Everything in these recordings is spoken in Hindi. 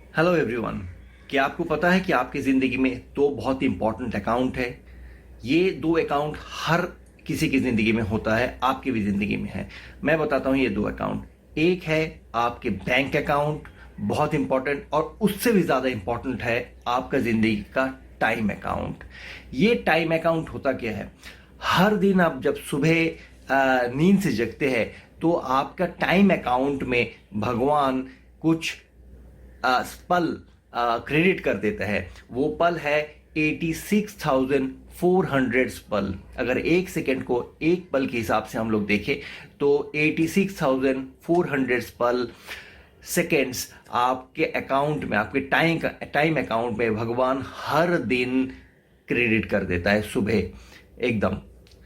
Hello everyone. क्या आपको पता है कि आपकी ज़िंदगी में दो बहुत इंपॉर्टेंट अकाउंट है। ये दो अकाउंट हर किसी की ज़िंदगी में होता है, आपकी भी ज़िंदगी में है। मैं बताता हूँ ये दो अकाउंट। एक है आपके बैंक अकाउंट, बहुत इंपॉर्टेंट, और उससे भी ज़्यादा इंपॉर्टेंट है आपका ज़िंदगी का टाइम अकाउंट। ये टाइम अकाउंट होता क्या है? हर दिन आप जब सुबह नींद से जगते हैं तो आपका टाइम अकाउंट में भगवान कुछ पल क्रेडिट कर देता है। वो पल है 86,400 पल। अगर एक सेकेंड को एक पल के हिसाब से हम लोग देखें तो 86,400 पल सेकेंड्स आपके अकाउंट में, आपके टाइम अकाउंट में भगवान हर दिन क्रेडिट कर देता है सुबह एकदम।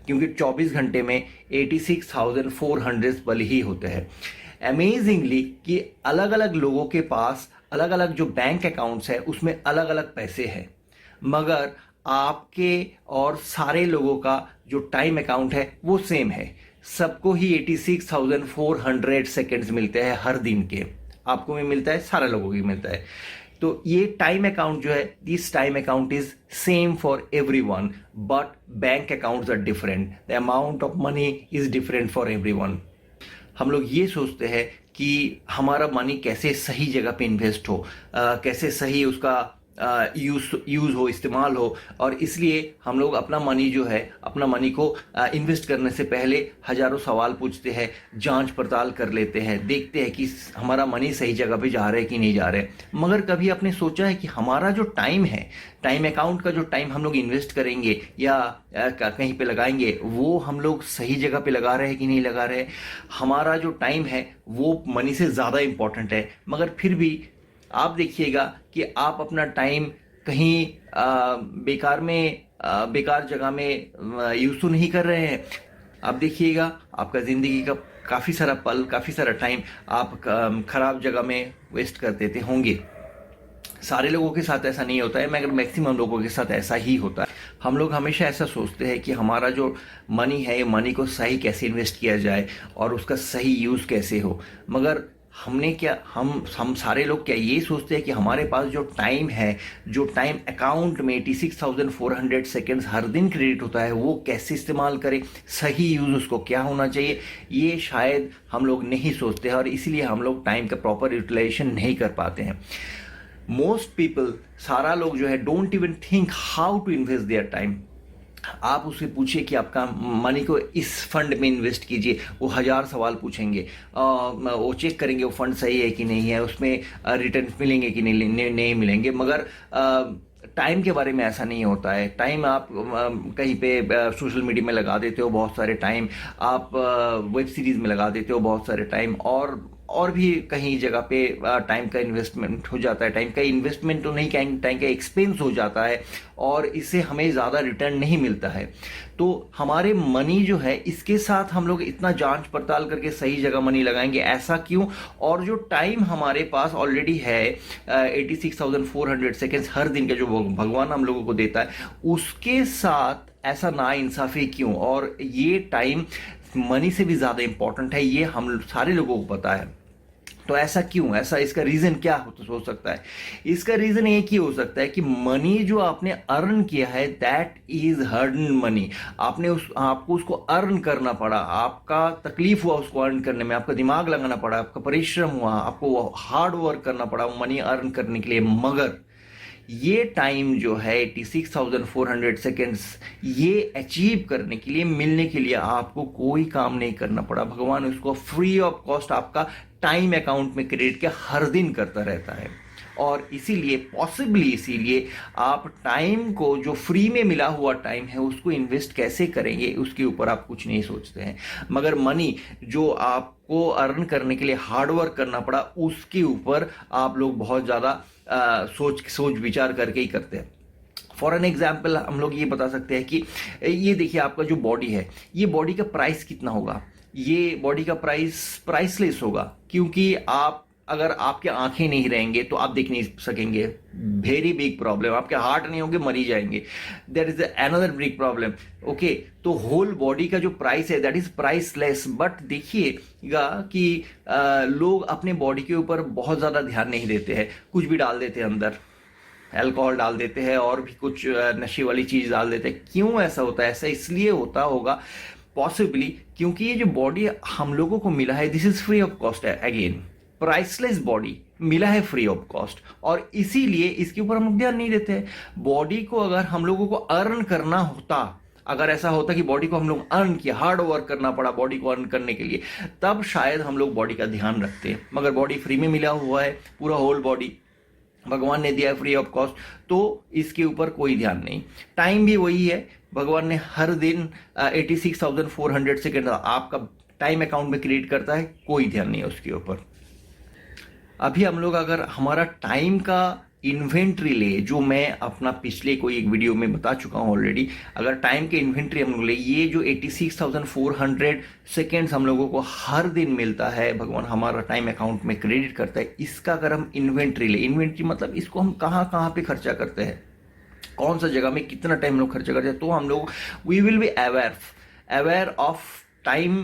क्योंकि 24 घंटे में 86,400 पल ही होते हैं। अमेजिंगली कि अलग अलग लोगों के पास अलग अलग जो बैंक अकाउंट्स है उसमें अलग अलग पैसे हैं, मगर आपके और सारे लोगों का जो टाइम अकाउंट है वो सेम है। सबको ही 86,400 सेकेंड्स मिलते हैं हर दिन के। आपको भी मिलता है, सारे लोगों को भी मिलता है। तो ये टाइम अकाउंट जो है, this time account is same for everyone, but bank accounts are different. The amount of money is different for everyone. हम लोग ये सोचते हैं कि हमारा मनी कैसे सही जगह पे इन्वेस्ट हो, कैसे सही उसका यूज़ हो, इस्तेमाल हो, और इसलिए हम लोग अपना मनी जो है, अपना मनी को इन्वेस्ट करने से पहले हजारों सवाल पूछते हैं, जांच पड़ताल कर लेते हैं, देखते हैं कि हमारा मनी सही जगह पे जा रहा है कि नहीं जा रहा है। मगर कभी आपने सोचा है कि हमारा जो टाइम है, टाइम अकाउंट का जो टाइम हम लोग इन्वेस्ट करेंगे या कहीं पे लगाएंगे, वो हम लोग सही जगह पे लगा रहे हैं कि नहीं लगा रहे? हमारा जो टाइम है वो मनी से ज़्यादा इंपॉर्टेंट है, मगर फिर भी आप देखिएगा कि आप अपना टाइम कहीं बेकार में, बेकार जगह में यूज़ तो नहीं कर रहे हैं। आप देखिएगा आपका ज़िंदगी का काफ़ी सारा पल, काफ़ी सारा टाइम आप खराब जगह में वेस्ट कर देते होंगे। सारे लोगों के साथ ऐसा नहीं होता है, मगर मैक्सिमम लोगों के साथ ऐसा ही होता है। हम लोग हमेशा ऐसा सोचते हैं कि हमारा जो मनी है, ये मनी को सही कैसे इन्वेस्ट किया जाए और उसका सही यूज़ कैसे हो। मगर हमने क्या, हम सारे लोग क्या ये सोचते हैं कि हमारे पास जो टाइम है, जो टाइम अकाउंट में 86,400 सेकेंड्स हर दिन क्रेडिट होता है, वो कैसे इस्तेमाल करें, सही यूज़ उसको क्या होना चाहिए, ये शायद हम लोग नहीं सोचते हैं, और इसीलिए हम लोग टाइम का प्रॉपर यूटिलाइजेशन नहीं कर पाते हैं। मोस्ट पीपल, सारा लोग जो है, don't even think how to invest their time. आप उससे पूछिए कि आपका मनी को इस फंड में इन्वेस्ट कीजिए, वो हजार सवाल पूछेंगे। वो चेक करेंगे वो फंड सही है कि नहीं है, उसमें रिटर्न मिलेंगे कि नहीं मिलेंगे। मगर टाइम के बारे में ऐसा नहीं होता है। टाइम आप कहीं पे सोशल मीडिया में लगा देते हो बहुत सारे टाइम, आप वेब सीरीज में लगा देते हो बहुत सारे टाइम, और भी कहीं जगह पे टाइम का इन्वेस्टमेंट हो जाता है। टाइम का इन्वेस्टमेंट तो नहीं, टाइम का एक्सपेंस हो जाता है, और इससे हमें ज़्यादा रिटर्न नहीं मिलता है। तो हमारे मनी जो है, इसके साथ हम लोग इतना जांच पड़ताल करके सही जगह मनी लगाएंगे, ऐसा क्यों? और जो टाइम हमारे पास ऑलरेडी है 86,400 सेकेंड्स हर दिन का, जो भगवान हम लोगों को देता है, उसके साथ ऐसा नाइंसाफ़ी क्यों? और ये टाइम मनी से भी ज़्यादा इंपॉर्टेंट है, ये हम सारे लोगों को पता है। तो ऐसा क्यों? ऐसा इसका रीज़न क्या हो सकता है? इसका रीज़न एक ही हो सकता है कि मनी जो आपने अर्न किया है, दैट इज अर्न मनी। आपको उसको अर्न करना पड़ा, आपका तकलीफ हुआ उसको अर्न करने में, आपका दिमाग लगाना पड़ा, आपका परिश्रम हुआ, आपको हार्ड वर्क करना पड़ा मनी अर्न करने के लिए। मगर ये टाइम जो है 86,400 सेकेंड्स, ये अचीव करने के लिए, मिलने के लिए आपको कोई काम नहीं करना पड़ा। भगवान उसको फ्री ऑफ कॉस्ट आपका टाइम अकाउंट में क्रेडिट के हर दिन करता रहता है। और इसीलिए, पॉसिबली इसीलिए, आप टाइम को, जो फ्री में मिला हुआ टाइम है, उसको इन्वेस्ट कैसे करेंगे उसके ऊपर आप कुछ नहीं सोचते हैं। मगर मनी जो आपको अर्न करने के लिए हार्ड वर्क करना पड़ा, उसके ऊपर आप लोग बहुत ज़्यादा सोच विचार करके ही करते हैं। फॉर एन एग्जाम्पल हम लोग ये बता सकते हैं कि ये देखिए, आपका जो बॉडी है, ये बॉडी का प्राइस कितना होगा? ये बॉडी का प्राइसलेस होगा, क्योंकि आप अगर आपके आंखें नहीं रहेंगे तो आप देख नहीं सकेंगे, वेरी बिग प्रॉब्लम। आपके हार्ट नहीं होंगे, मर ही जाएंगे, that is another big problem. Okay, तो होल बॉडी का जो प्राइस है दैट इज प्राइसलेस। बट देखिएगा कि लोग अपने बॉडी के ऊपर बहुत ज़्यादा ध्यान नहीं देते हैं, कुछ भी डाल देते हैं अंदर, अल्कोहल डाल देते हैं और भी कुछ नशे वाली चीज़ डाल देते हैं। क्यों ऐसा होता है? ऐसा इसलिए होता होगा पॉसिबली क्योंकि ये जो बॉडी हम लोगों को मिला है this is free of cost है, अगेन प्राइसलेस बॉडी मिला है फ्री ऑफ कॉस्ट, और इसीलिए इसके ऊपर हम लोग ध्यान नहीं देते हैं। बॉडी को अगर हम लोगों को अर्न करना होता, अगर ऐसा होता कि बॉडी को हम लोग अर्न किया, हार्ड वर्क करना पड़ा बॉडी को अर्न करने के लिए, तब शायद हम लोग बॉडी का ध्यान रखते हैं। मगर बॉडी फ्री में मिला हुआ है, पूरा होल बॉडी भगवान ने दिया है फ्री ऑफ कॉस्ट, तो इसके ऊपर कोई ध्यान नहीं। टाइम भी वही है, भगवान ने हर दिन 86,400 सेकेंड आपका टाइम अकाउंट में क्रिएट करता है, कोई ध्यान नहीं है उसके ऊपर। अभी हम लोग अगर हमारा टाइम का इन्वेंट्री ले, जो मैं अपना पिछले कोई एक वीडियो में बता चुका हूँ ऑलरेडी, अगर टाइम के इन्वेंट्री हम लोग ले, ये जो 86,400 सेकेंड्स हम लोगों को हर दिन मिलता है, भगवान हमारा टाइम अकाउंट में क्रेडिट करता है, इसका अगर हम इन्वेंट्री ले, इन्वेंट्री मतलब इसको हम कहाँ कहाँ पे खर्चा करते हैं, कौन सा जगह में कितना टाइम लोग खर्चा करते हैं, तो हम लोग we will be aware of time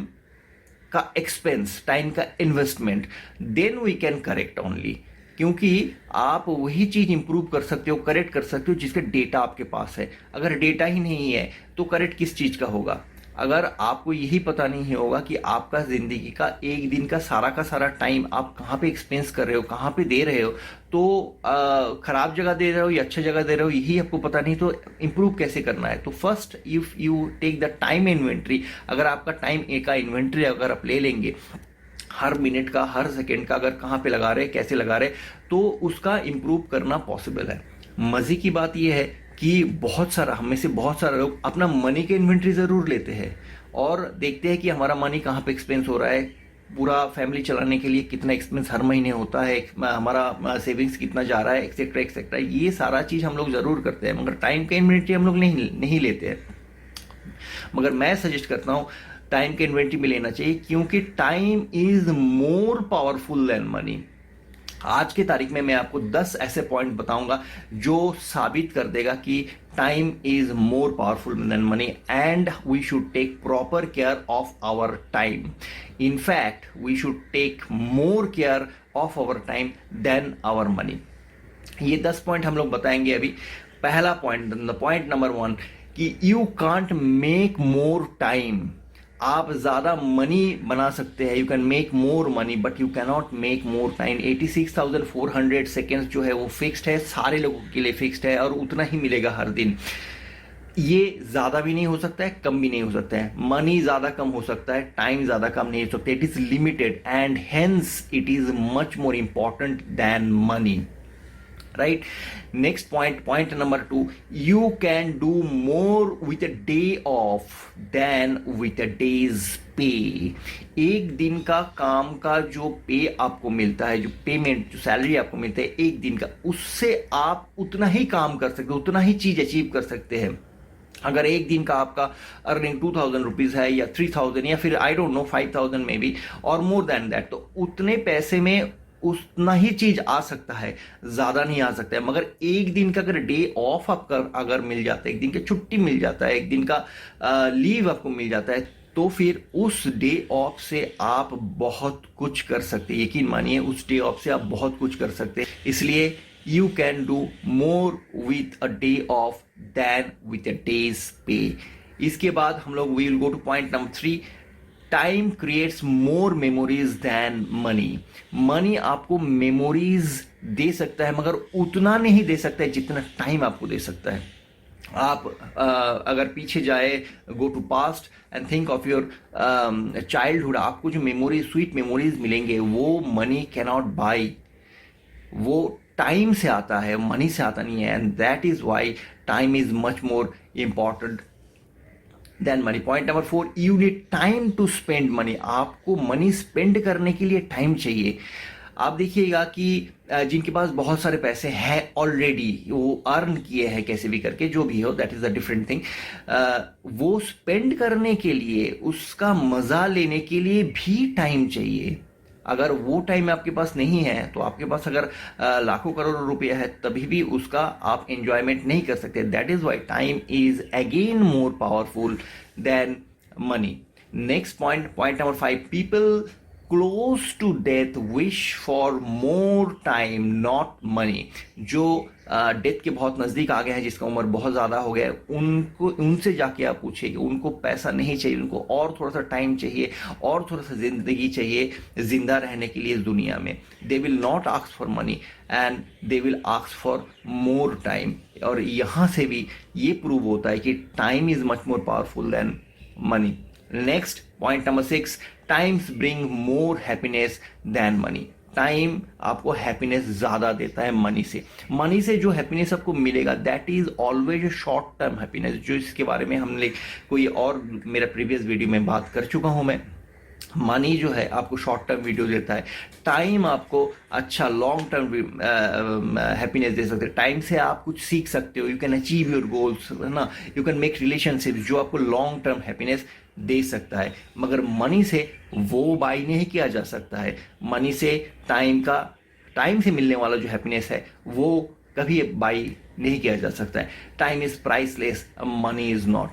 का एक्सपेंस, टाइम का investment, then we can correct only. क्योंकि आप वही चीज़ इंप्रूव कर सकते हो, करेक्ट कर सकते हो जिसके डेटा आपके पास है। अगर डेटा ही नहीं है तो करेक्ट किस चीज़ का होगा? अगर आपको यही पता नहीं होगा कि आपका ज़िंदगी का एक दिन का सारा टाइम आप कहाँ पे एक्सपेंस कर रहे हो, कहाँ पे दे रहे हो, तो ख़राब जगह दे रहे हो या अच्छी जगह दे रहे हो, यही आपको पता नहीं, तो इम्प्रूव कैसे करना है? तो first if you take the time inventory, अगर आपका टाइम का इन्वेंट्री अगर आप ले लेंगे, हर मिनट का, हर सेकेंड का, अगर कहाँ पे लगा रहे, कैसे लगा रहे, तो उसका इम्प्रूव करना पॉसिबल है। मज़े की बात यह है कि बहुत सारा, हम में से बहुत सारे लोग अपना मनी के इन्वेंट्री ज़रूर लेते हैं और देखते हैं कि हमारा मनी कहाँ पे एक्सपेंस हो रहा है, पूरा फैमिली चलाने के लिए कितना एक्सपेंस हर महीने होता है, हमारा सेविंग्स कितना जा रहा है, एक्सेट्रा एक्सेट्रा, ये सारा चीज़ हम लोग ज़रूर करते हैं, मगर टाइम का इन्वेंट्री हम लोग नहीं लेते हैं। मगर मैं सजेस्ट करता हूँ टाइम के इन्वेंट्री में लेना चाहिए, क्योंकि time is more powerful than money. आज के तारीख में मैं आपको 10 ऐसे पॉइंट बताऊंगा जो साबित कर देगा कि time is more powerful than money and we should take proper care of our time. In fact we should take more care of our time than our money. ये 10 पॉइंट हम लोग बताएंगे अभी। पहला पॉइंट, पॉइंट नंबर 1, कि you can't make more time. आप ज़्यादा मनी बना सकते हैं, you can make more money but you cannot make more time. 86,400 seconds जो है वो फिक्स्ड है, सारे लोगों के लिए फिक्स्ड है और उतना ही मिलेगा हर दिन। ये ज़्यादा भी नहीं हो सकता है, कम भी नहीं हो सकता है। मनी ज़्यादा कम हो सकता है, टाइम ज़्यादा कम नहीं हो सकता। It is limited and hence it is much more important than money, right? Next point number 2, you can do more with a day off than with a day's pay. एक दिन का काम का जो पे आपको मिलता है, जो पेमेंट, जो सैलरी आपको मिलता है एक दिन का, उससे आप उतना ही काम कर सकते हो, उतना ही चीज अचीव कर सकते हैं। अगर एक दिन का आपका अर्निंग 2,000 रुपीज़ है या 3,000 या फिर आई डोंट नो 5,000 में भी और मोर देन दैट, तो उतने पैसे में उतना ही चीज आ सकता है, ज्यादा नहीं आ सकता है। मगर एक दिन का अगर डे ऑफ आपका अगर मिल जाता है, एक दिन का छुट्टी मिल जाता है, एक दिन का लीव आपको मिल जाता है, तो फिर उस डे ऑफ से आप बहुत कुछ कर सकते हैं। यकीन मानिए उस डे ऑफ से आप बहुत कुछ कर सकते हैं। इसलिए you can do more with a day off than with a day's pay. इसके बाद हम लोग we will go to point number 3, time creates more memories than money. Money आपको मेमोरीज दे सकता है मगर उतना नहीं दे सकता है जितना टाइम आपको दे सकता है। आप अगर पीछे जाए, go to past and think of your childhood, आपको जो मेमोरीज, स्वीट मेमोरीज मिलेंगे वो मनी कैनॉट बाई। वो टाइम से आता है, मनी से आता नहीं है, and that is why time is much more important than money. Point number 4, you need time to spend money. आपको मनी स्पेंड करने के लिए टाइम चाहिए। आप देखिएगा कि जिनके पास बहुत सारे पैसे हैं ऑलरेडी, वो अर्न किए हैं कैसे भी करके, जो भी हो, that is a different thing, वो स्पेंड करने के लिए, उसका मजा लेने के लिए भी टाइम चाहिए। अगर वो टाइम आपके पास नहीं है तो आपके पास अगर लाखों करोड़ों रुपया है तभी भी उसका आप एंजॉयमेंट नहीं कर सकते. That is why time is again more powerful than money. Next point number 5, people close to death wish for more time not money. जो डेथ के बहुत नज़दीक आ गए हैं, जिसका उम्र बहुत ज़्यादा हो गया है, उनसे जाके आप पूछिए कि उनको पैसा नहीं चाहिए, उनको और थोड़ा सा टाइम चाहिए, और थोड़ा सा ज़िंदगी चाहिए जिंदा रहने के लिए इस दुनिया में. They will not ask for money and they will ask for more time. और यहाँ से भी ये प्रूव होता है कि time is much more powerful than money. Next point number 6, times bring more happiness than money. Time आपको हैप्पीनेस ज़्यादा देता है मनी से. मनी से जो हैप्पीनेस आपको मिलेगा that is always a short term happiness, जो इसके बारे में हमने कोई और मेरा प्रीवियस वीडियो में बात कर चुका हूँ मैं. मनी जो है आपको शॉर्ट टर्म वीडियो देता है, टाइम आपको अच्छा लॉन्ग टर्म हैप्पीनेस दे सकते हैं. टाइम से आप कुछ सीख सकते हो, you can achieve your goals, है ना, यू कैन मेक रिलेशनशिप जो आपको लॉन्ग टर्म हैप्पीनेस दे सकता है. मगर मनी से वो बाई नहीं किया जा सकता है. मनी से टाइम से मिलने वाला जो हैप्पीनेस है वो कभी बाई नहीं किया जा सकता है. Time is priceless, money is not.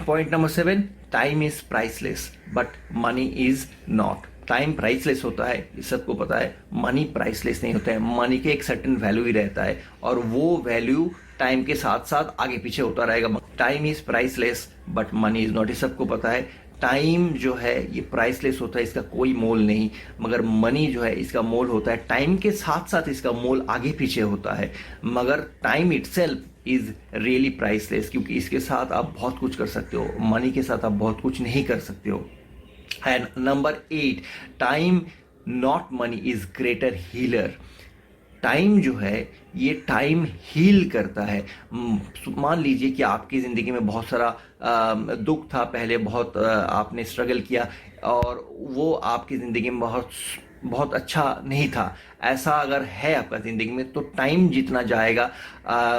Point number 7, time is priceless but money is not. Time priceless होता है, ये सबको पता है. मनी प्राइसलेस नहीं होता है. मनी के एक सर्टेन वैल्यू ही रहता है और वो वैल्यू टाइम के साथ साथ आगे पीछे होता रहेगा. Time is priceless but money is not, ये सबको पता है. टाइम जो है ये प्राइसलेस होता है, इसका कोई मोल नहीं. मगर मनी जो है इसका मोल होता है. टाइम के साथ साथ इसका मोल आगे पीछे होता है. मगर time itself is really priceless, क्योंकि इसके साथ आप बहुत कुछ कर सकते हो, मनी के साथ आप बहुत कुछ नहीं कर सकते हो. And number 8, time not money is greater healer. Time जो है ये टाइम हील करता है. मान लीजिए कि आपकी ज़िंदगी में बहुत सारा दुख था, पहले बहुत आपने स्ट्रगल किया और वो आपकी ज़िंदगी में बहुत अच्छा नहीं था. ऐसा अगर है आपका ज़िंदगी में तो टाइम जितना जाएगा,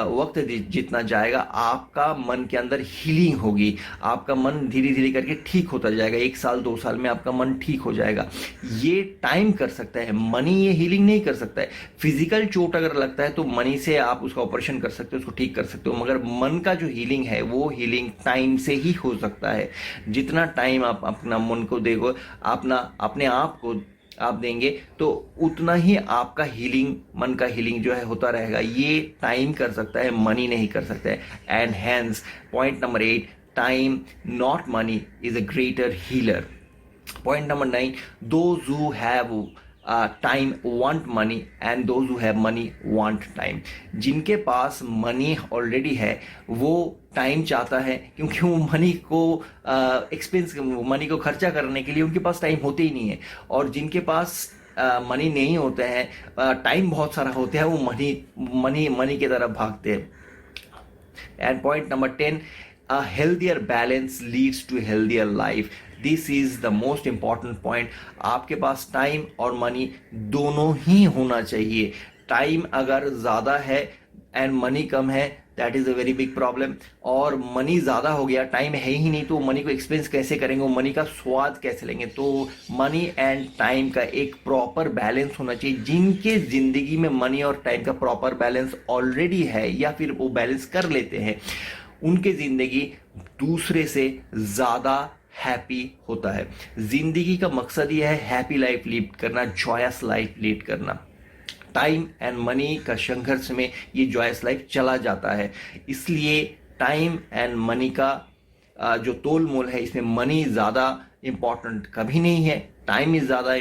वक्त जितना जाएगा, आपका मन के अंदर हीलिंग होगी. आपका मन धीरे धीरे करके ठीक होता जाएगा. 1 साल 2 साल में आपका मन ठीक हो जाएगा. ये टाइम कर सकता है, मनी ये हीलिंग नहीं कर सकता है. फिजिकल चोट अगर लगता है तो मनी से आप उसका ऑपरेशन कर सकते हो, उसको ठीक कर सकते हो. मगर मन का जो हीलिंग है वो हीलिंग टाइम से ही हो सकता है. जितना टाइम आप अपना मन को दोगे, अपने आप को आप देंगे तो उतना ही आपका हीलिंग, मन का हीलिंग जो है होता रहेगा. ये टाइम कर सकता है, मनी नहीं कर सकता है. And hence point number 8, time not money is a greater healer. Point number 9, those who have time want money and those who have money want time. जिनके पास मनी ऑलरेडी है वो टाइम चाहता है, क्योंकि वो मनी को खर्चा करने के लिए उनके पास टाइम होते ही नहीं है. और जिनके पास मनी नहीं होते हैं, टाइम बहुत सारा होता है, वो मनी की तरफ भागते हैं. And point number 10, a healthier balance leads to a healthier life. This is the most important point. आपके पास टाइम और मनी दोनों ही होना चाहिए. टाइम अगर ज़्यादा है एंड मनी कम है, that is a very big problem. और मनी ज़्यादा हो गया, टाइम है ही नहीं, तो मनी को एक्सपेंस कैसे करेंगे, वो मनी का स्वाद कैसे लेंगे. तो मनी एंड टाइम का एक प्रॉपर बैलेंस होना चाहिए. जिनके ज़िंदगी में मनी और टाइम का प्रॉपर बैलेंस ऑलरेडी है या फिर वो बैलेंस कर लेते हैं, उनके ज़िंदगी दूसरे से ज़्यादा हैप्पी होता है. ज़िंदगी का मकसद यह है हैप्पी लाइफ लीड करना, जॉयस लाइफ लीड करना. टाइम एंड मनी का संघर्ष में ये जॉयस लाइफ चला जाता है. इसलिए टाइम एंड मनी का जो तोल मोल है, इसमें मनी ज़्यादा इम्पॉर्टेंट कभी नहीं है. टाइम इज़ ज़्यादा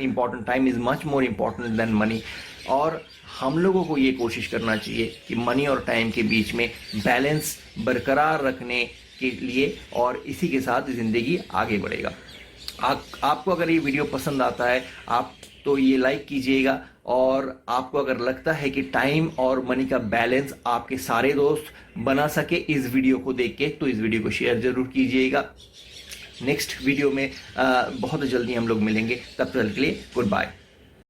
important, time is much more important than money. और हम लोगों को ये कोशिश करना चाहिए कि मनी और टाइम के बीच में बैलेंस बरकरार रखने के लिए, और इसी के साथ ज़िंदगी आगे बढ़ेगा. आपको अगर ये वीडियो पसंद आता है आप तो ये लाइक कीजिएगा. और आपको अगर लगता है कि टाइम और मनी का बैलेंस आपके सारे दोस्त बना सके इस वीडियो को देख के, तो इस वीडियो को शेयर ज़रूर कीजिएगा. नेक्स्ट वीडियो में बहुत जल्दी हम लोग मिलेंगे. तब तक के लिए गुड बाय.